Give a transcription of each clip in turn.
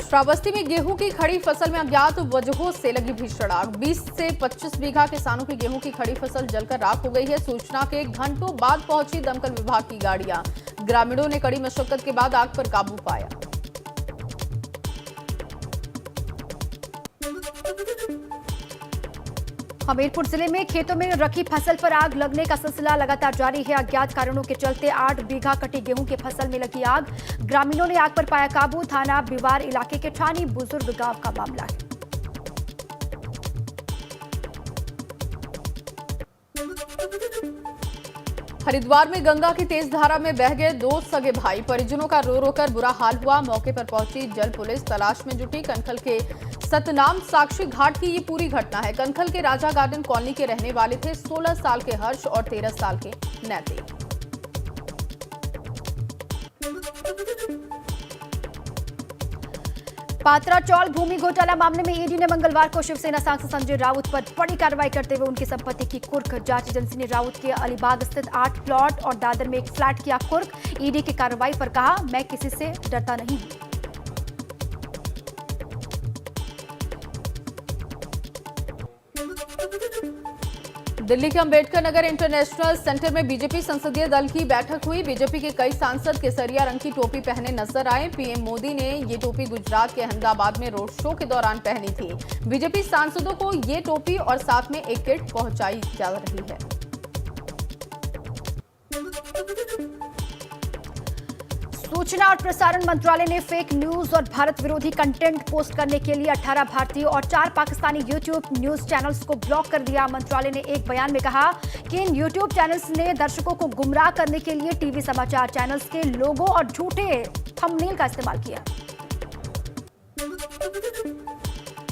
श्रावस्ती में गेहूं की खड़ी फसल में अज्ञात वजहों से लगी भीषण आग। 20 से 25 बीघा किसानों की गेहूं की खड़ी फसल जलकर राख हो गई है। सूचना के घंटों बाद पहुंची दमकल विभाग की गाड़ियां। ग्रामीणों ने कड़ी मशक्कत के बाद आग पर काबू पाया। हमीरपुर जिले में खेतों में रखी फसल पर आग लगने का सिलसिला लगातार जारी है। अज्ञात कारणों के चलते 8 बीघा कटी गेहूं की फसल में लगी आग। ग्रामीणों ने आग पर पाया काबू। थाना बिवार इलाके के ठानी बुजुर्ग गांव का मामला है। हरिद्वार में गंगा की तेज धारा में बह गए 2 सगे भाई। परिजनों का रो रो कर बुरा हाल हुआ। मौके पर पहुंची जल पुलिस तलाश में जुटी। कनखल के सतनाम साक्षी घाट की ये पूरी घटना है। कनखल के राजा गार्डन कॉलोनी के रहने वाले थे 16 साल के हर्ष और 13 साल के नैतिक। पात्रा चौल भूमि घोटाला मामले में ईडी ने मंगलवार को शिवसेना सांसद संजय राउत पर बड़ी कार्रवाई करते हुए उनकी संपत्ति की कुर्क। जांच एजेंसी ने राउत के अलीबाग स्थित 8 प्लॉट और दादर में एक फ्लैट किया कुर्क। ईडी की कार्रवाई पर कहा, मैं किसी से डरता नहीं हूं। दिल्ली के अंबेडकर नगर इंटरनेशनल सेंटर में बीजेपी संसदीय दल की बैठक हुई। बीजेपी के कई सांसद केसरिया रंग की टोपी पहने नजर आए। पीएम मोदी ने ये टोपी गुजरात के अहमदाबाद में रोड शो के दौरान पहनी थी। बीजेपी सांसदों को ये टोपी और साथ में एक किट पहुंचाई जा रही है। सूचना और प्रसारण मंत्रालय ने फेक न्यूज और भारत विरोधी कंटेंट पोस्ट करने के लिए 18 भारतीय और 4 पाकिस्तानी यूट्यूब न्यूज चैनल्स को ब्लॉक कर दिया। मंत्रालय ने एक बयान में कहा कि इन यूट्यूब चैनल्स ने दर्शकों को गुमराह करने के लिए टीवी समाचार चैनल्स के लोगो और झूठे थंबनेल का इस्तेमाल किया।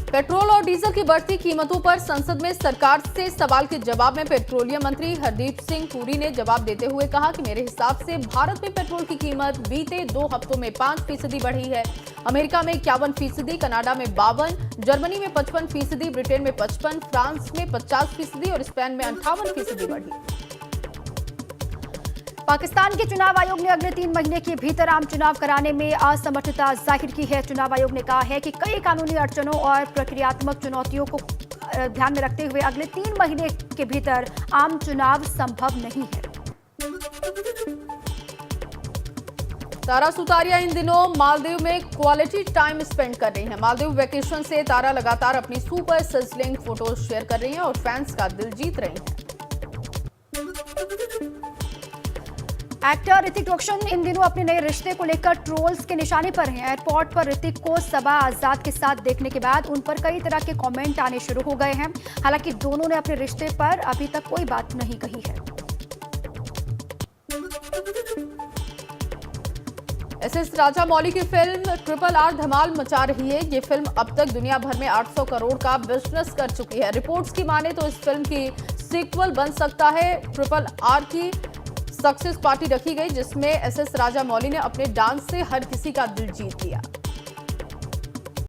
पेट्रोल और डीजल की बढ़ती कीमतों पर संसद में सरकार से सवाल के जवाब में पेट्रोलियम मंत्री हरदीप सिंह पुरी ने जवाब देते हुए कहा कि मेरे हिसाब से भारत में पेट्रोल की कीमत बीते 2 हफ्तों में 5% बढ़ी है। अमेरिका में 51%, कनाडा में 52%, जर्मनी में 55%, ब्रिटेन में 55%, फ्रांस में 50% और स्पेन में 58% बढ़ी। पाकिस्तान के चुनाव आयोग ने अगले 3 महीने के भीतर आम चुनाव कराने में असमर्थता जाहिर की है। चुनाव आयोग ने कहा है कि कई कानूनी अड़चनों और प्रक्रियात्मक चुनौतियों को ध्यान में रखते हुए अगले 3 महीने के भीतर आम चुनाव संभव नहीं है। तारा सुतारिया इन दिनों मालदीव में क्वालिटी टाइम स्पेंड कर रही हैं। मालदीव वेकेशन से तारा लगातार अपनी सुपर सिजलिंग फोटोज शेयर कर रही हैं और फैंस का दिल जीत रही हैं। एक्टर ऋतिक रोशन इन दिनों अपने नए रिश्ते को लेकर ट्रोल्स के निशाने पर हैं। एयरपोर्ट पर ऋतिक को सबा आजाद के साथ देखने के बाद उन पर कई तरह के कमेंट आने शुरू हो गए हैं। हालांकि दोनों ने अपने रिश्ते पर अभी तक कोई बात नहीं कही है। एसएस राजामौली की फिल्म RRR धमाल मचा रही है। ये फिल्म अब तक दुनिया भर में 800 करोड़ का बिजनेस कर चुकी है। रिपोर्ट्स की माने तो इस फिल्म की सीक्वल बन सकता है। RRR की सक्सेस पार्टी रखी गई जिसमें एसएस राजामौली ने अपने डांस से हर किसी का दिल जीत लिया।